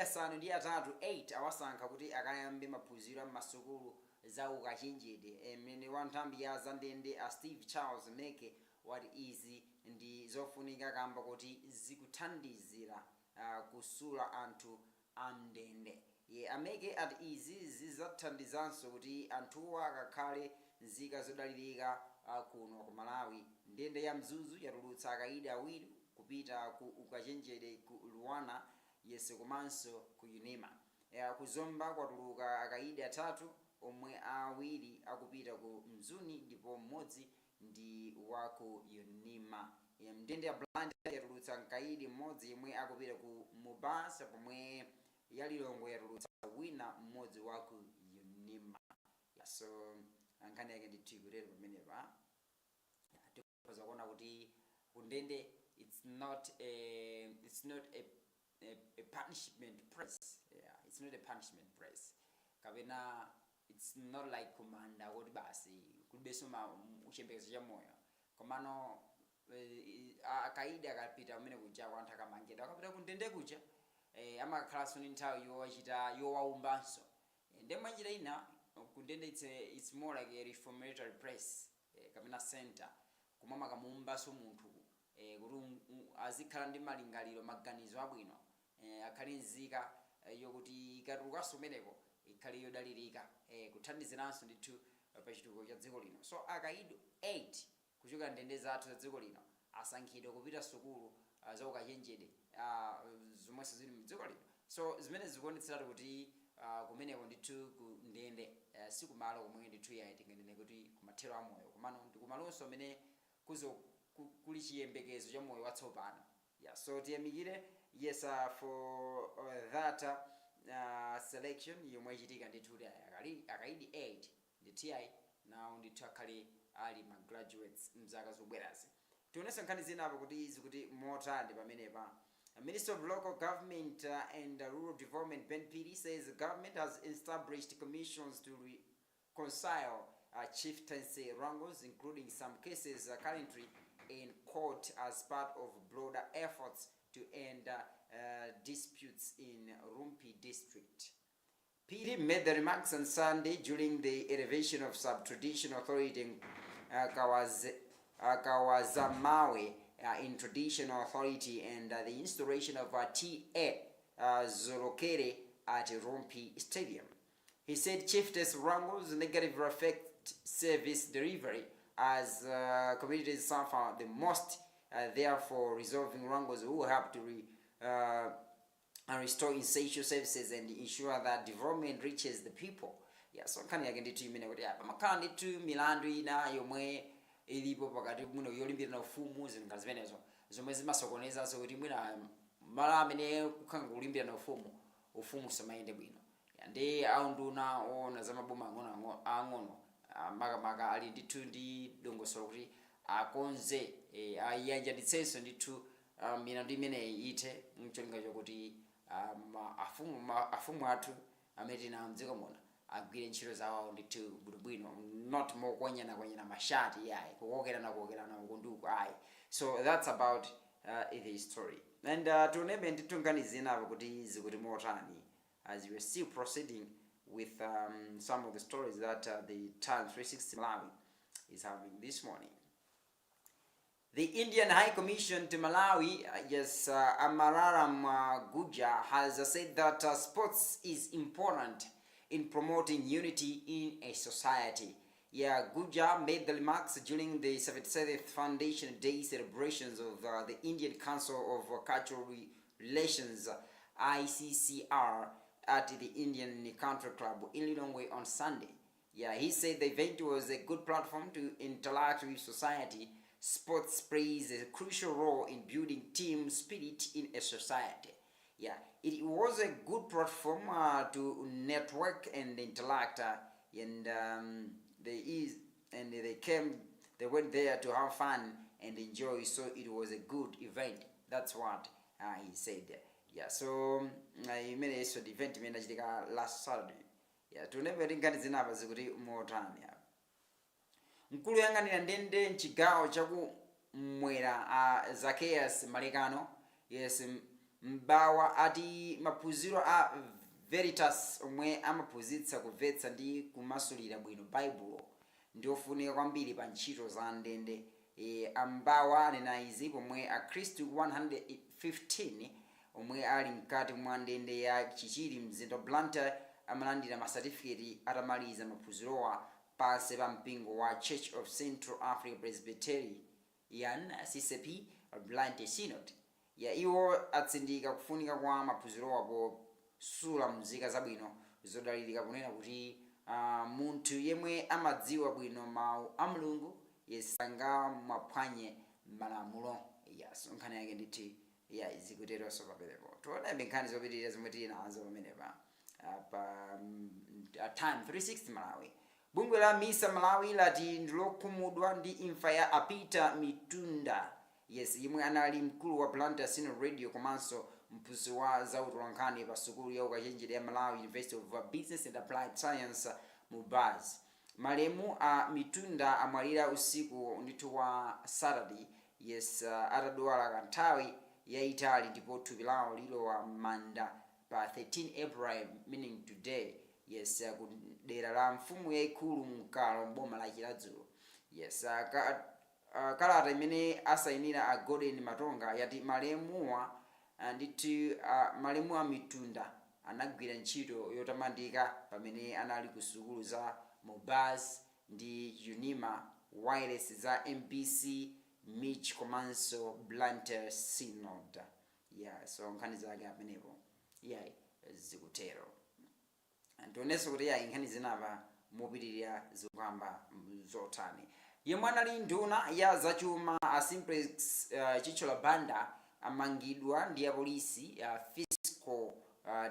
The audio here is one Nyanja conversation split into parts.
asanu ndi atatu 8 awasankha kuti akayambe maphunziro m'masukulu za ukachenjede. Mneneri wa nthambi ya zandende Steve Charles Meke wati izi ndi zofunika kamba kuti zikuthandizira kusula anthu amndende. Ameke ati izi zidzathandizanso kuti anthuwa akakhale nzika zodalirika kuno ku Malawi. Ndende ya Mzuzu yatulutsa akaidi awiri kupita ku ukachenjede ku Luwana komanso ku Unima. Kuzomba kwatuluka akaidi atatu omwe awiri akupita ku Mzuni ndipo mmodzi ndi wa ku Unima. Ndende ya Blantyre yatulutsa mkaidi mmodzi yemwe akupita ku Mubasa pomwe ya Lilongwe yatulutsa wina mmodzi wa ku Unima. So ankhani yake ndi tikutero pamenepa. Tikuza kuona kuti kundende it's not a punishment press. It's not a punishment press. Kapena it's not like kumanda kuti basi kulibeso uchembekezo cha moyo. Komano akaida akapita umene kuja kwa anthu akamangidwa akapita kundende kuja amakhalanso ndi nthawi yowachita yowaumbanso. Ndemwanjira ina kundende it's more like a reformatory press kapena center kumwe makamuumbanso munthu kuti azikhala ndi malingaliro maganizo abwino akhale nzika yokuti ikatulukanso umeneko ikhale yodalirika kuthandiziranso ndithu pa chitukuko cha dziko lino. So akaidi 8 kuchoka ndende zathu za dziko lino asankhidwa kupita sukulu za ukachenjede zomwenso zili mdziko lino. So zimene zikuonetseratu kuti kumeneko ndithu ku ndende sikumalo komwe ndithu yayitingene kuti kumathero amoyo komano ndi kumalonso amene kuli chiyembekezo cha moyo watsopano. So tiyamikire for that selection yomwe ichitika ndithu akaidi 8 ndi TI now ndithu akhale ali ma graduates mzaka zobwerazi. Tionesa nkhani zinapo kuti zikuti motandi pamenepa. Minister of Local Government and Rural Development Ben Piri says the government has established commissions to reconcile chieftaincy wrangles, including some cases currently in court as part of broader efforts to end disputes in Rumpi district. Piri made the remarks on Sunday during the elevation of sub-traditional authority in Kawazamawe in traditional authority and the installation of TA Zolokere at Rumpi Stadium. He said chieftain's wrangles negatively affect service delivery as communities suffer the most, therefore resolving wrangles will help to restore essential services and ensure that development reaches the people. So kani yake nditu imene kuti pamakhala nditu milandu ina yomwe ilipo pakati muno yolimbira na ufumu zinthu zimenezo zomwe zimasokoneza so kuti mwina mala amene kukhanga kulimbira na ufumu samayende bwino. Ndi aunduna ona za maboma ang'ono makamaka ali ndithu ndi dongosolo kuti akonze ayanjanitsenso ndithu milandu imene ite mcholinga chokuti afumu athu amene tina mdziko muno agwire ntchito zawo ndithu bwinobwino, not more kwenyana mashati yayi kukokerana ukunduku ayi. So that's about the story. And tunembe ndithu nkhani zinapo kuti zikuti motani as we are still proceeding with some of the stories that the Times 360 Malawi is having this morning. The Indian High Commission to Malawi, Amararam Guja, has said that sports is important in promoting unity in a society. Guja made the remarks during the 77th Foundation Day celebrations of the Indian Council of Cultural Relations, ICCR, at the Indian Country Club in Lilongwe on Sunday. He said the event was a good platform to interact with society. Sports plays a crucial role in building team spirit in a society. It was a good platform to network and interact, and they went there to have fun and enjoy. So it was a good event. That's what he said. So I made so the event last Saturday. Tunever ngati zinapa zikuti motani apa. Mkulu yang'anira ndende mchigawo chaku mwera Zacchaeus Malekano, Mbawa ati maphunziro a Veritas omwe amaphunzitsa kumvetsa ndi kumasulira bwino Baibulo ndiofunika kwambiri pa ntchito za ndende. Ambawa anena izi pomwe akhristu 115 omwe ali mkati mwa ndende ya chichiri mzinda wa Blantyre amalandira masatifiketi atamaliza maphunzirowa pansi pa mpingo wa Church of Central Africa Presbyterian CCP Blantyre Synod. Iwo atsindika kufunika kwa maphunzirowa posula mzika zabwino zodalirika kunena kuti munthu yemwe amadziwa bwino mawu a Mulungu sangamaphwanye malamulo. So nkhani yake nditi zikuteronso pamenepo. Tione nkhani zopitirira zomwe tili nazo pamenepa pa time 360 Malawi. Bungwe la Misa Malawi lati ndilokhumudwa ndi imfa ya Apita Mitunda yemwe anali mkulu wa Blantyre Synod Radio komanso mphunzitsi wa zautolankhani pa sukulu ya ukachenjede ya Malawi University of Business and Applied Science Mubaz. Malemu a Mitunda amwalira usiku ndithu wa Saturday atadwala kanthawi yayitali ndipo thupi lawo lilowa manda pa 13 April meaning today ku dera la mfumu yayikulu mkalo mboma la Chiladzulo. Kalata imene asayinira a Gordon Matonga yati malemuwa ndithu malemu a Mitunda anagwira ntchito yotamandika pamene anali ku sukulu za Mubaz ndi Unima wireless za MBC Mitch komanso Blantyre Synod. So nkhani zake amenepo zikutero. Ndionenso kuti nkhani zinapa mopitirira zikuyamba zotani. Yemwe anali nduna ya zachuma a Simplex Chichola Banda amangidwa ndi apolisi fiscal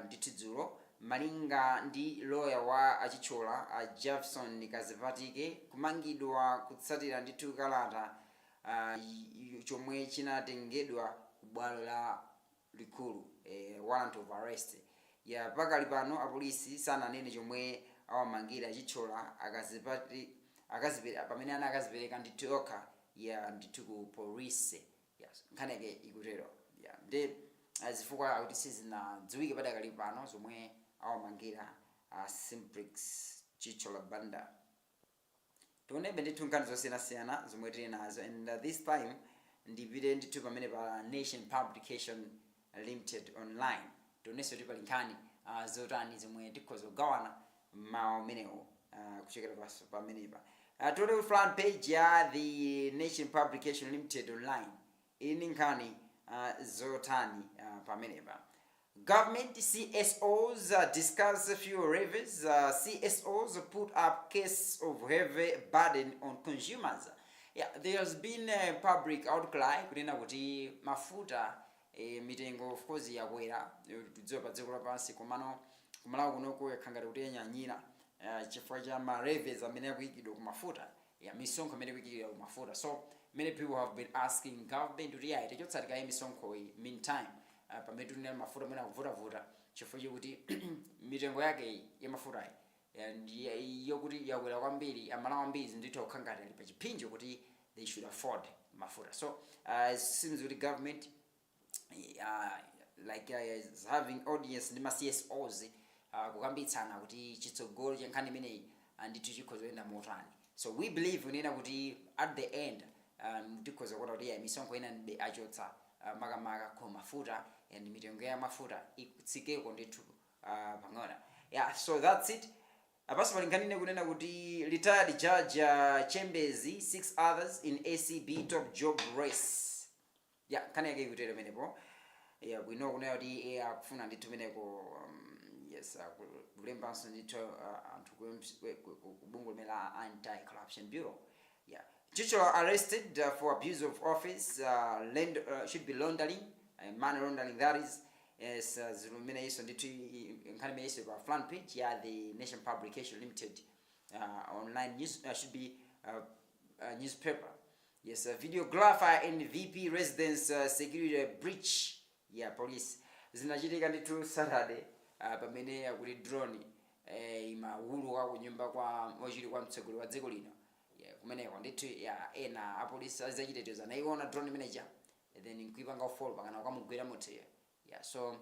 nditidzulo malinga ndi lawyer wa achichola a Jefferson Kazipatike kumangidwa kutsatira ndithu kalata chomwe chinatengedwa ku bwalo la likulu warrant of arrest. Pakali pano apolisi sananene chomwe awamangira achichola akazipera pamene akazipereka ndithu yokha ndithu ku police. Nkhani yake ikutero ndi zifukwa kuti sizinadziwike padakali pano zomwe awamangira Simplex Chichola Banda. Tionebe ndithu nkhani zosiyanasiyana zomwe tili nazo, and this time ndipite ndithu pamene pa Nation Publication Limited online. Tionenso kuti pali nkhani zotani zomwe tikhoza kugawana mawu amenewo kuchokera pamenepa. Today front page ya the Nation Publication Limited online ini nkhani zotani pamenepa. Government CSOs discuss fuel revenues. CSOs put up case of heavy burden on consumers. There's been a public outcry kunena kuti mafuta mitengo of course yakwera tudziwa pa dziko lapansi komano kumalawi kunoko yakhangati kuti yanyanyira chifukwa cha ma revenues amene akuyikidwa ku mafuta misonkho amene akuyikidwa ku mafuta. So many people have been asking government kuti tichotsatika misonkho meantime pamene tunena mafuta amene akuvutavuta chifukwa chokuti mitengo yake ya mafuta yokuti yakwera kwambiri amalawi ambiri ndithu akukhangati ali pa chipinjo kuti they should afford mafuta. So it seems that the government is having audience ndi ma CSOs kukambitsana kuti chitsogolo cha nkhani imeneyi ndithu chikhoza kuyenda motani. So we believe unena kuti at the end tikhoza kuona kuti misonkho ina ndibe achotsa makamaka ku mafuta and mitengo ya mafuta ikutsikeko ndithu pang'ono. So that's it. Apaso pali nkhani kunena kuti retired judge Chembezi 6 others in ACB top job race. Nkhani yake ikutero menepo. Bwino kunena kuti akufuna ndithu meneko kulembanso ndithu anthu kubungwe la Anti-Corruption Bureau. Chichola arrested for abuse of office, should be laundering, money laundering that is. Zilumina iso ndithu nkhani imene iso pa front page ya the Nation Publication Limited online news should be a newspaper. Videographer in VP residence security breach police zinachitika ndithu Saturday pamene akuti drone imawuluka ku nyumba kwa mochiri kwa mtsogoleri wa dziko lino kumeneko ndithu ena apolisi azachitetezo anaiona drone manager then nkuipanga follow pakana kwamugwera moteya Yeah, so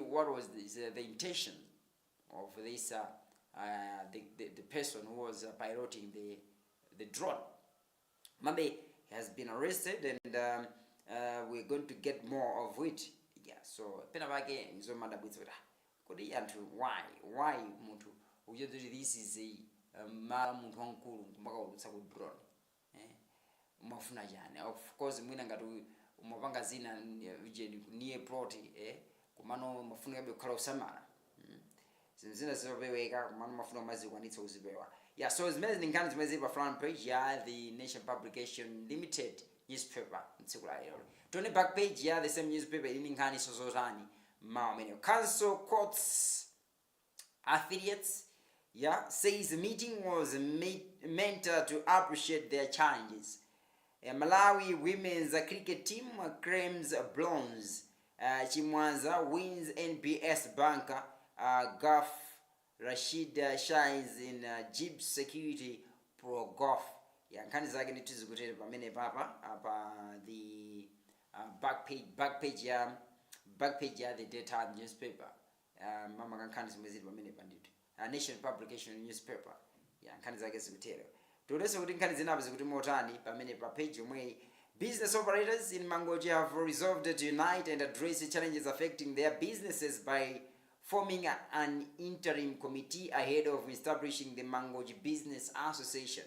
what was the intention of this the person who was piloting the drone. Maybe has been arrested, and we're going to get more of it. Yeah, so penabage nzo madabwitsira kodi anthu why munthu ujeduri this is a mara munthu wankulu kumaka kudutsa ku drone umafuna jani. Of course mwina ngati umapanga zina niye plot kumano mafuna kabe kukhala usamala zina zobeweka kumano mafuna mazikwanitsa uzibewa. Yeah, so as many nkhani zimezi pa front page ya the Nation Publication Limited newspaper ntsikulalo. Tone back page ya the same newspaper ini nkhani sozozani maomene. Council quotes affiliates, yeah, says the meeting was meant to appreciate their challenges. Malawi women's cricket team claims bronze. Chimwanza wins NBS banker. Golf Rashid shines in Jeep security pro golf. Yeah, nkhani zake nditizikutere pamene papa the back page ya the daytime newspaper. Mama kankhani zimezili pamene pandito. Nation Publication newspaper. Yeah, nkhani zake zikutere. Tulese kuti nkhani zinapo zikuti motani pamene pa page yomwe. Business operators in Mangochi have resolved to unite and address the challenges affecting their businesses by forming an interim committee ahead of establishing the Mangochi Business Association.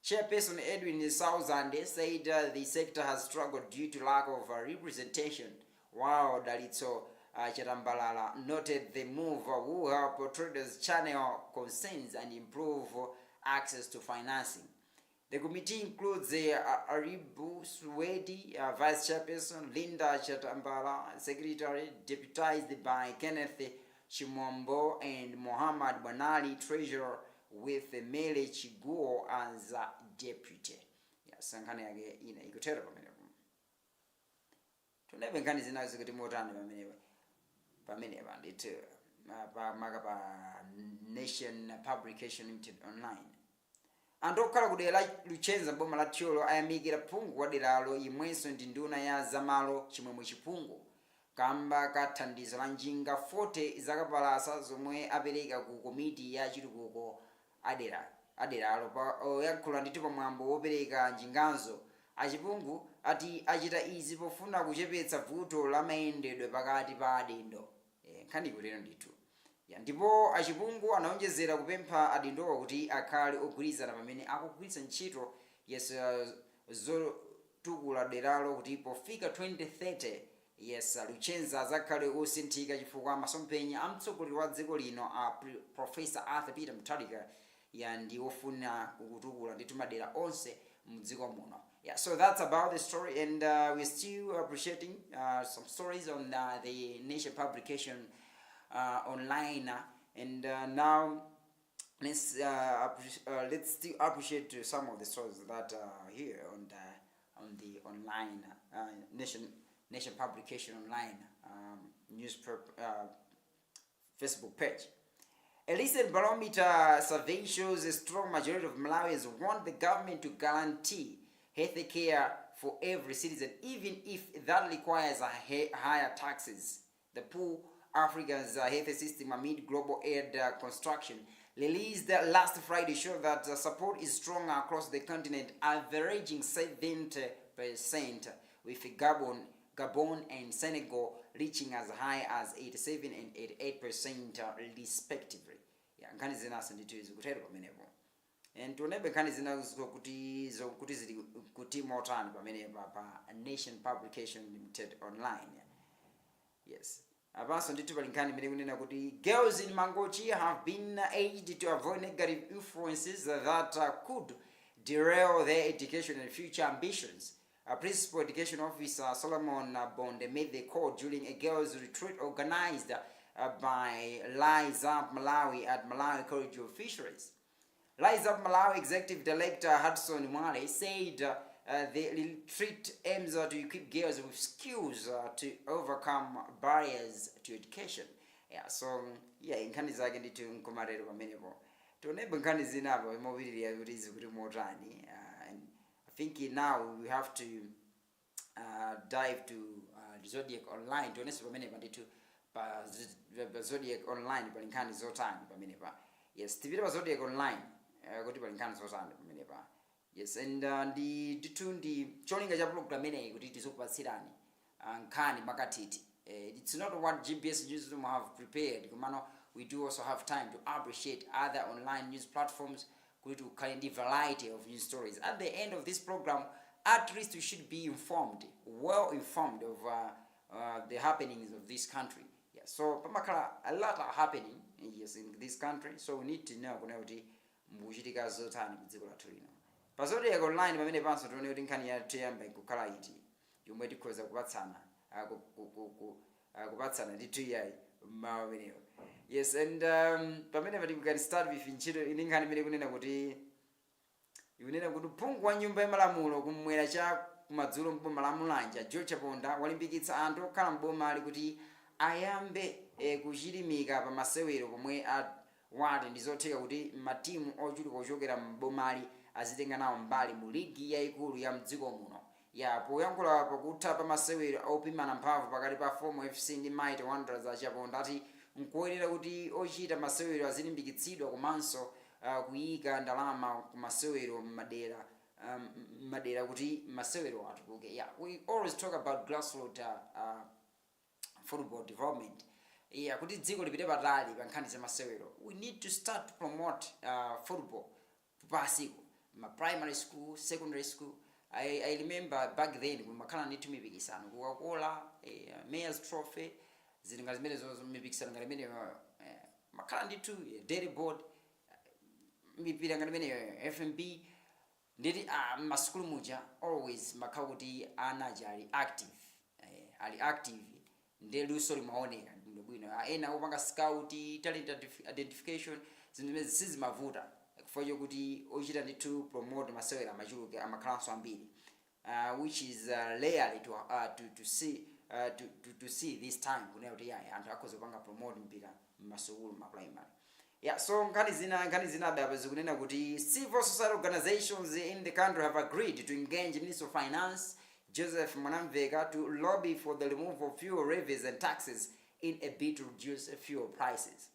Chairperson Edwin Sauzande said the sector has struggled due to lack of representation, while Dalitso Chatambalala noted the move will help traders channel concerns and improve access to financing. The committee includes Aribu Swedi, Vice Chairperson, Linda Chatambala, Secretary, deputized by Kenneth Chimombo, and Muhammad Banali, Treasurer, with Mele Chiguo as deputy. Yes, sankane yake ina ikutera pamene. Tunebe nkani zinazo kuti motani pamene bandito pa Nation Publication Limited online. Andokhala kudela luchenza boma la Tcholo ayamikira phungu waderalo imwenso ndi nduna ya zamalo chimwemwe chipungu kamba kathandizo la njinga 40 zakapalasa zomwe apereka ku komiti ya chitukuko aderalo pa oyankhula ndithu pamwambo wopereka njinganzo. Achipungu ati achita izi pofuna kuchepetsa vuto la mayendedwe pakati pa adindo. Nkhani kutero ndithu. Ndipo achipungu anaonjezera kupempha adindowo kuti akhale ogwirizana pamene akugwiritsa ntchito zotukula deralo kuti pofika 2030 luchenza zakhale osinthika chifukwa masomphenya amtsogoleri wa dziko lino Professor Arthur Peter Mutharika ndi ofuna kutukula ndithu madera onse mdziko muno. Yeah, so that's about the story, and we're still appreciating some stories on the Nation Publication online, and now let's still appreciate some of the stories that are here on the online Nation Publication online newspaper Facebook page. A recent barometer survey shows a strong majority of Malawians want the government to guarantee health care for every citizen, even if that requires higher taxes. The poor Africa's health system amid global aid construction released last Friday showed that support is strong across the continent, averaging 70%, with Gabon and Senegal reaching as high as 87 and 88% respectively. Yeah, nkhani zinaso ndithu kutero pamenepo. And tunebe nkhani zinazo kuti zili kuti motani pamene pa Nation Publication Limited online. Yes. Avanso ndithu pali nkhani imene kunena kuti girls in Mangochi have been urged to avoid negative influences that could derail their education and future ambitions. Principal Education Officer Solomon Bonde made the call during a girls' retreat organized by Rise Up Malawi at Malawi College of Fisheries. Rise Up Malawi Executive Director Hudson Mwale said the retreat aims to equip girls with skills to overcome barriers to education. Yeah, so nkhani zake ndithu nkomarero pamenepo. Tonebe nkhani zinapo mobility kuti zikuti motani. I think now we have to dive to Zodiac Online tionenso pamene panditu pa Zodiac Online pali nkhani zotani pamene pa. Yes, tipite pa Zodiac Online kuti pali nkhani zotani pamene pa. Yes, and ndi cholinga cha program imeneyi kuti tizokupatsirani nkhani makatiti. It's not what GPS newsroom have prepared. Kumano, we do also have time to appreciate other online news platforms to kind of variety of news stories. At the end of this program, at least you should be informed, well informed of the happenings of this country. Yeah, so a lot are happening yes, in this country, so we need to know kuti muchitika zotani kudziko lathu lino. Pa Zodiac Online pamene panso tione kuti nkhani ya tiyamba ikukhala iti yomwe tikhoza kupatsana kupatsana ndi tuyayi mawa amenewo. Yes, and pamene pati we can start with ntchito ini nkhani imene kunena kuti phungu wa nyumba yamalamulo kumwera cha kumadzulo mboma la Mulanje George Ponda walimbikitsa anthu okhala mboma ali kuti ayambe kuchilimika pa masewero pomwe wati ndizotheka kuti matimu ochuluka ochokera mbomali azitenga nawo mbali mu ligi yayikulu ya mdziko muno. Ya poyankhula pakutha pa masewero opimana mphamvu pakati pa Fomo FC ndi Mighty Wanderers achaponda ati nkuyenera kuti ochita masewero azilimbikitsidwa komanso kuyika ndalama ku masewero madera kuti masewero atukuke. Yeah, we always talk about grassroots football development. Yeah, kuti dziko lipite patali pa nkhani za masewero. We need to start to promote football pasiko ma primary school, secondary school. I remember back then kumakhala ndi mipikisano kukakola Mayor's Trophy zilinga zimene zo mipikisano ngati imene makhala ndi dairy board mipira ngati imene FMB nditi masukulu muja always makhala kuti anaja ali active ndi luso limaoneka bwino ena opanga scout talent identification zimene sizimavuta kufojo kuti ochita ndi to promote masewera machuluke amakhalanso ambiri which is rarely to see this time kunena kuti anthu akhoza kupanga promote mpira masukulu ma primary. Yeah, so nkhani zina adaba zikunena kuti civil society organizations in the country have agreed to engage Minister of Finance Joseph Mwanamveka to lobby for the removal of fuel levies and taxes in a bid to reduce fuel prices.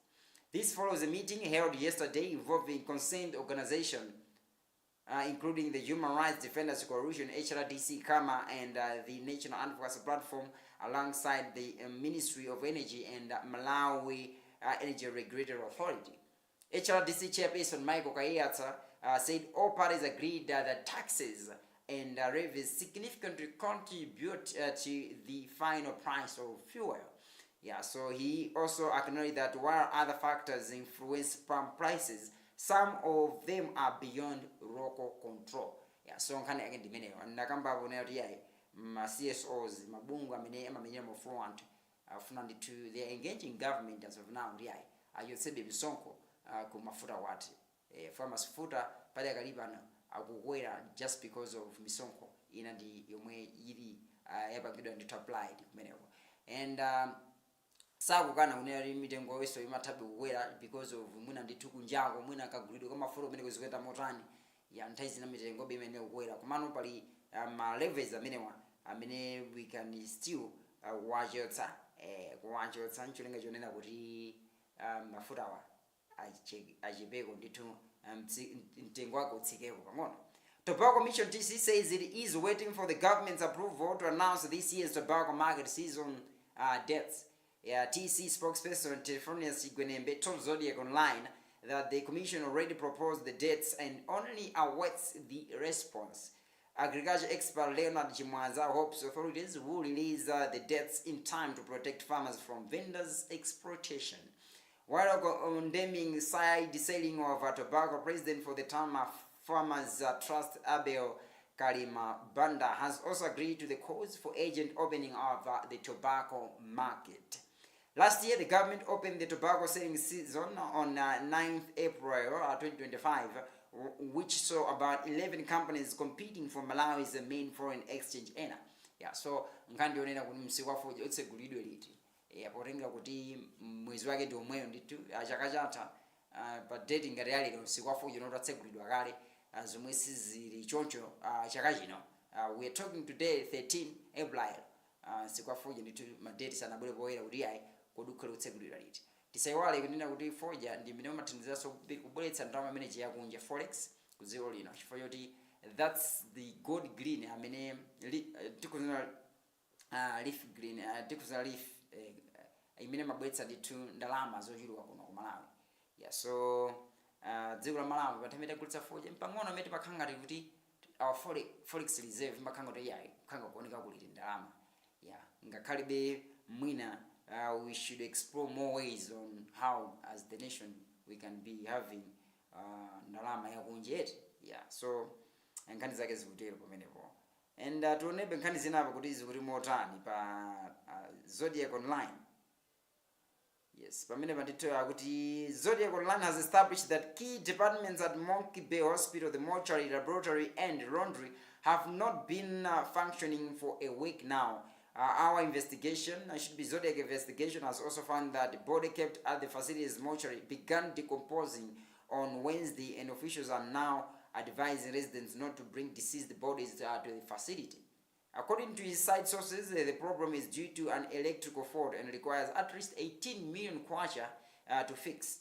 This follows a meeting held yesterday involving concerned organizations, including the Human Rights Defenders Coalition, HRDC, KAMA, and the National Advocacy Platform, alongside the Ministry of Energy and Malawi Energy Regulatory Authority. HRDC chairperson Michael Kayatsa said all parties agreed that the taxes and levies significantly contribute to the final price of fuel. Yeah, so he also acknowledged that while other factors influence pump prices, some of them are beyond local control. Yeah, so nkhani yake ndimeneyo ndakamba abone kuti ma CSOs mabungu amene amamenyera mu front afuna nditu they are engaging government as of now ndi ayotsebe misonko ku mafuta wati farmers futa pale akalipana akukwera just because of misonko ina ndi yomwe ili yapangidwa ndi applied kumeneko. And sakukana kunena mitengo yeso imathabe kukwera because of mwina ndithu kunjako mwina kagulidwe kwa mafuta kumene kuzikweta motani ya nthawi na mitengo imene kukwera komano pali ma levels amene we can still wachotsa kuwachotsa ncholinga chonena kuti mafutawa achipeko ndithu mtengo wako utsikeko pang'ono. Tobacco Commission TC says it is waiting for the government's approval to announce this year's tobacco market season dates. TC spokesperson Telefonius Gwenembe told Zodiac Online that the commission already proposed the dates and only awaits the response. Agriculture expert Leonard Chimwaza hopes authorities will release the dates in time to protect farmers from vendors' exploitation. While condemning side selling of tobacco, President for the Tama Farmers Trust Abel Kalima Banda has also agreed to the calls for urgent opening of the tobacco market. Last year, the government opened the tobacco selling season on 9th April 2025, which saw about 11 companies competing for Malawi's main foreign exchange earner. Yeah, so nkandi onena kuti msikwafu otsegulidwe liti. Potenga kuti mwezi wake ndi omweyo nditu chaka chatha pa date ngati yalero msikwafu uno tatsegulidwa kale zomwe sizili choncho chaka chino we are talking today 13 April. Sikwafoja nditu madate sana bwere boyera kuti ayi kodukhala utsekulira liti. Tisaiwale kunena kuti foja ndi mmene umathandizaso kubweretsa ndalama imene yakunja forex ku dziko lino chifukwa choti that's the gold green amene tikuzina leaf green tikuzina leaf imene mabweretsa ndithu ndalama zochuluka kuno ku Malawi. Yeah, so dziko la Malawi patamene tagulitsa foja mpang'ono amene pakhanga kuti our forex reserve makhanga kuti yayi kukhanga kuoneka kuliti ndalama. Yeah, ngakhalibe mwina we should explore more ways on how as the nation we can be having ndalama yakunja yetu. Yeah, so nkhani zake zikutero pamenepo. And tuonebe nkhani zinapo kuti zikuti motani pa Zodiac Online. Yes, pamene panditoya kuti Zodiac Online has established that key departments at Monkey Bay Hospital, the mortuary, laboratory and laundry have not been functioning for a week now. Our investigation, should be Zodiac investigation, has also found that the body kept at the facility's mortuary began decomposing on Wednesday, and officials are now advising residents not to bring deceased bodies to the facility. According to his side sources, the problem is due to an electrical fault and requires at least 18 million kwacha to fix.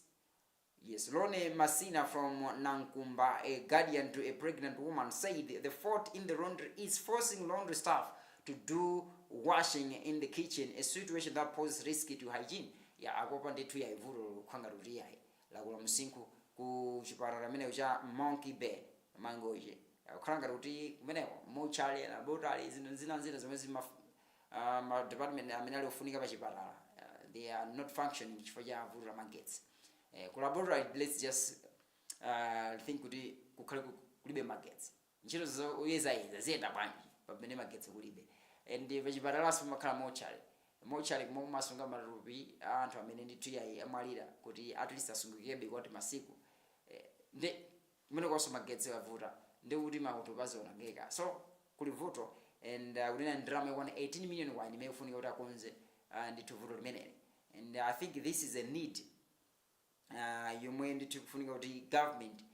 Yes, Lone Masina from Nankumba, a guardian to a pregnant woman, said the fault in the laundry is forcing laundry staff to do washing in the kitchen, a situation that poses risk to hygiene. Ya akopa ndetu ya ivuru kwanga ruria lagula musinku ku chipatala mene cha Monkey Bay mangoje ukhanga kuti kumeneko mochale na laboratory zina zomwe zima department amene ali ofunika pa chipatala they are not functioning chifukwa cha vuru la magets. Ku laboratory let's just think kuti kukhale kulibe magets ntchito zo uyeza ziyenda bwanji pamene magets kulibe. And the vegetables makhala mochari kumwe masunga marubi anthu amene ndithu yayi amalira kuti at least asungukebe kuti masiku nde kumene kwaso magetsi avuta ndi kuti makutu paziwonongeka so kuli vuto. And kunena ndalama yakwana 18 million wine imene ifunika kuti akonze ndithu vuto limeneli. And I think this is a need yomwe ndithu kufunika kuti government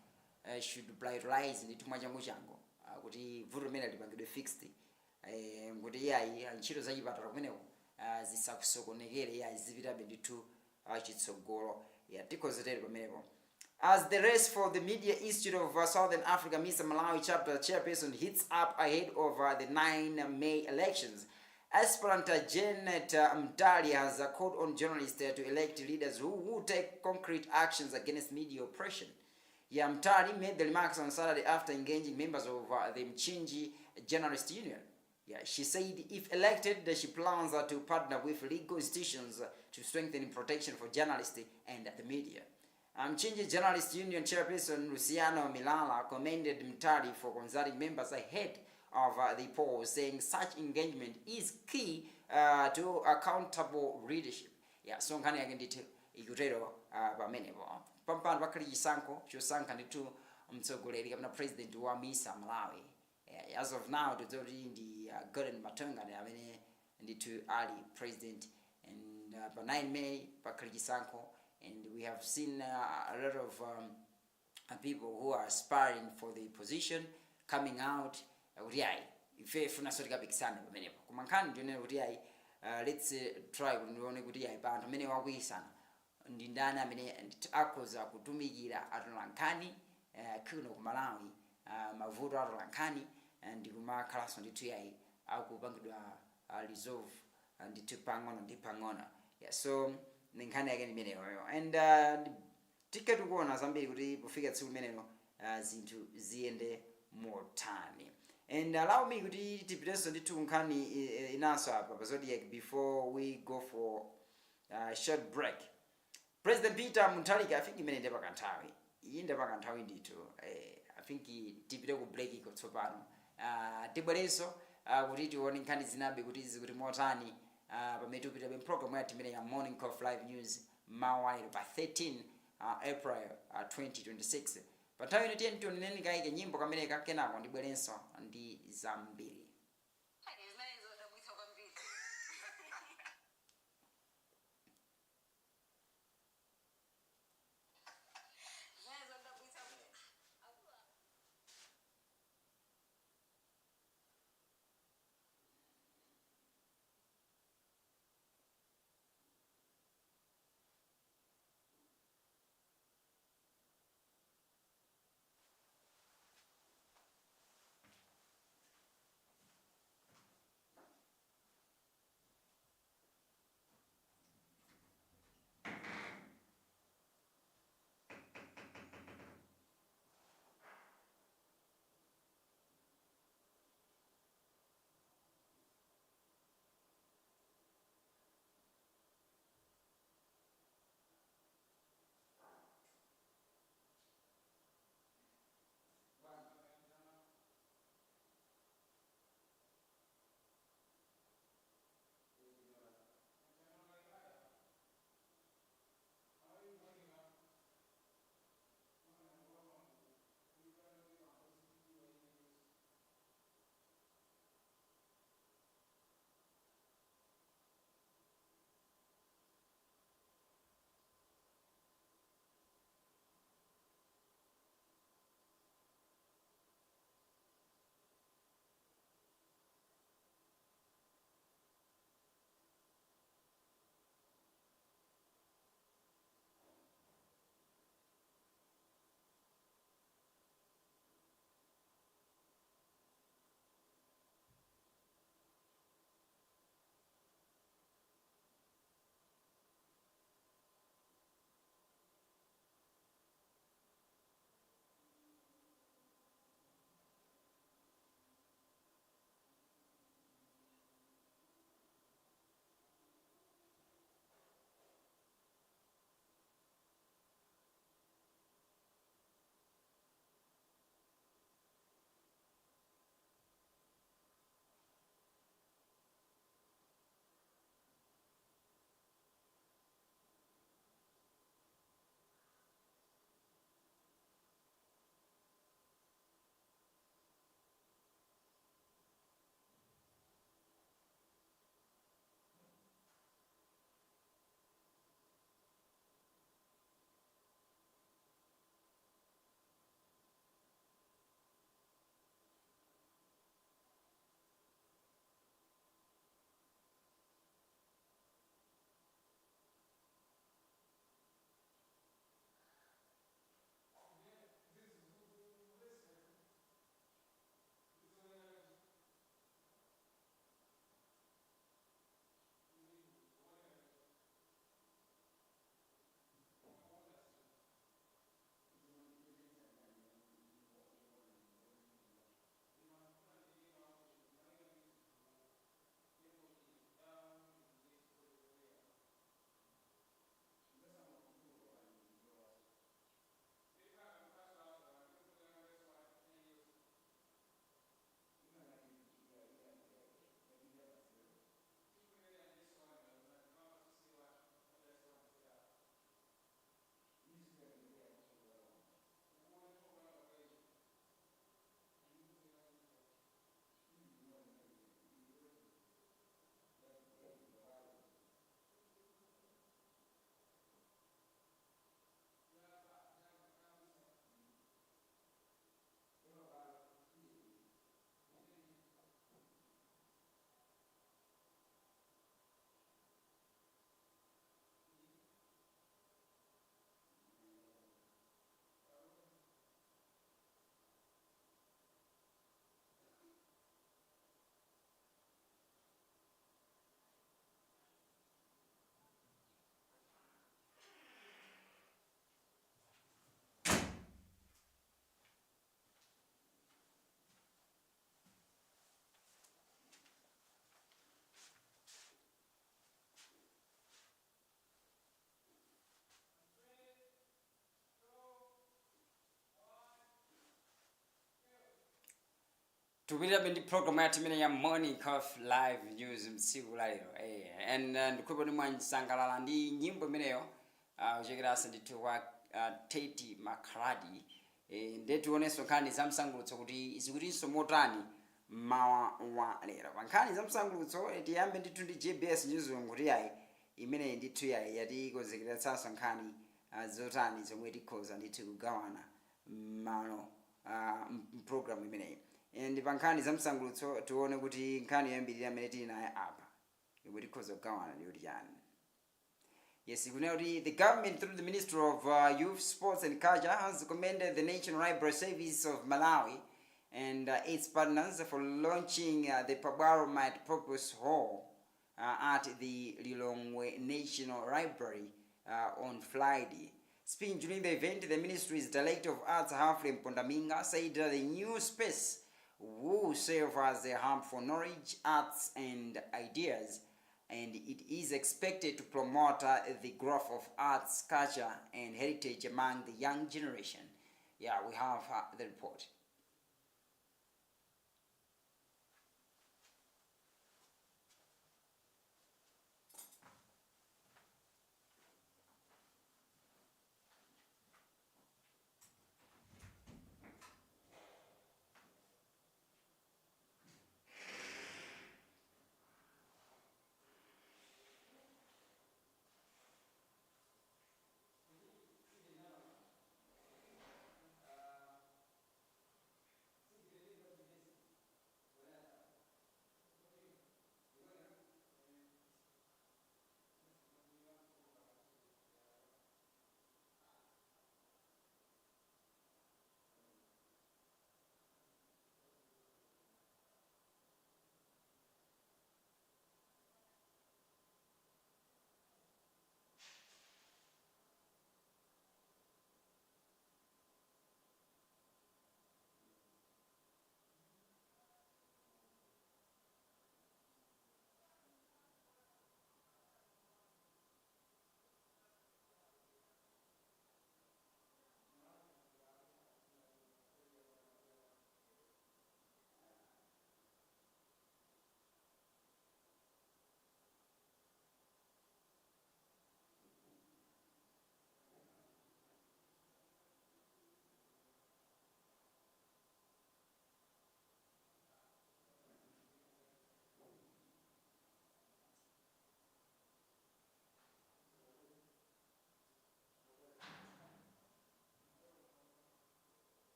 should prioritize ndithu mwachangu kuti vuto limeneli lipangidwe fixed. Ngoti yayi ntchito za chipatala kumeneko zisakusokonekere yayi zipitabe ndithu chitsogolo tikozetera pamenepo. As the race for the Media Institute of Southern Africa Mr. Malawi chapter chairperson heats up ahead of the 9 May elections, aspirant Janet Mtali has called on journalists to elect leaders who will take concrete actions against media oppression. Mtali made the remarks on Saturday after engaging members of the Mchinji Journalist Union. She said if elected, she plans to partner with legal institutions to strengthen protection for journalists and the media. Mchinji Journalist Union chairperson Luciano Milala commended Mtali for consulting members ahead of the poll, saying such engagement is key to accountable leadership. So nkhani yake ndithu ikutero pamenepo pampano pakhali chisankho chosankha ndithu mtsogoleri kapena president wa MISA Malawi. As of now tudzoti ndi Gordon Matonga amene ndithu ali president. And pa 9 May pakhali chisankho, and we have seen a lot of people who are aspiring for the position coming out kuti ayi ife funa soti kapikisana pamenepo koma nkhani ndionera kuti ayi let's try kundione kuti ayi panthu amene wakuyisana ndi ndani amene akhoza kutumikira atolankhani kuno ku Malawi mavuto atolankhani ndi kumakhalanso ndithu yayi akupangidwa resolve ndithu pang'ono ndi pang'ono. So nkhani yake imeneyo. And tiketi kuona zambiri kuti pofika tsiku limenelo zinthu ziyende motani. And allow me kuti tipitenso ndithu nkhani inaso apa pa Zodiac before we go for a short break. President Peter Mutharika I think imene ndi pakanthawi inde pakanthawi ndithu I think tipite ku break iko tsopano tibwerenso kuti tione nkhani zinabe kuti zikuti motani pamene tipitabe program yathu imene ya Morning Cough Live News MALAWI pa 13 April 2026. Panthawi ino tiye tioneni kaike nyimbo kamene kakenako ndibwerenso ndi zambiri. Tupita bendi program yati mene ya morning coffee live news msiku lalero and ndikupo ni mwanjisangalala ndi nyimbo imeneyo uchekera nditu wa Teti Makaradi ndetu oneso nkhani za msangulutso kuti izikutinso motani mawa wa lero pankhani za msangulutso tiyambe ndithu ndi JBS news kuti yayi imene ndithu yayi yati kozekera tsaso nkhani zotani zomwe tikhoza ndithu kugawana malo program imeneyi and pankhani za msangulutso tuone kuti nkhani yoyambirira amene tili naye apa yomwe tikhoza kugawana ndi kuti yani. Yes, you know the government through the Ministry of Youth, Sports and Culture has commended the National Library Service of Malawi and its partners for launching the Pabwaro Multipurpose Hall at the Lilongwe National Library on Friday. Speaking during the event, the ministry's Director of Arts, Humphrey Mpondaminga, said that the new space will serve as a hub for knowledge, arts and ideas, and it is expected to promote the growth of arts, culture and heritage among the young generation. Yeah, we have the report.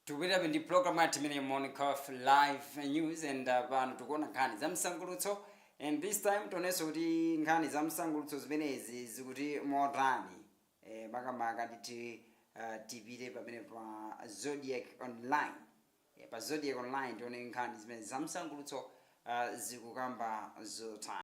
Tupita bendi program at mini morning coffee live news and pano tukuona nkhani za msangulutso and this time toneso kuti nkhani za msangulutso zimenezi zikuti motani makamaka nditi tipite pamene pa Zodiac Online pa Zodiac Online tione nkhani zimene za msangulutso zikukamba zotani.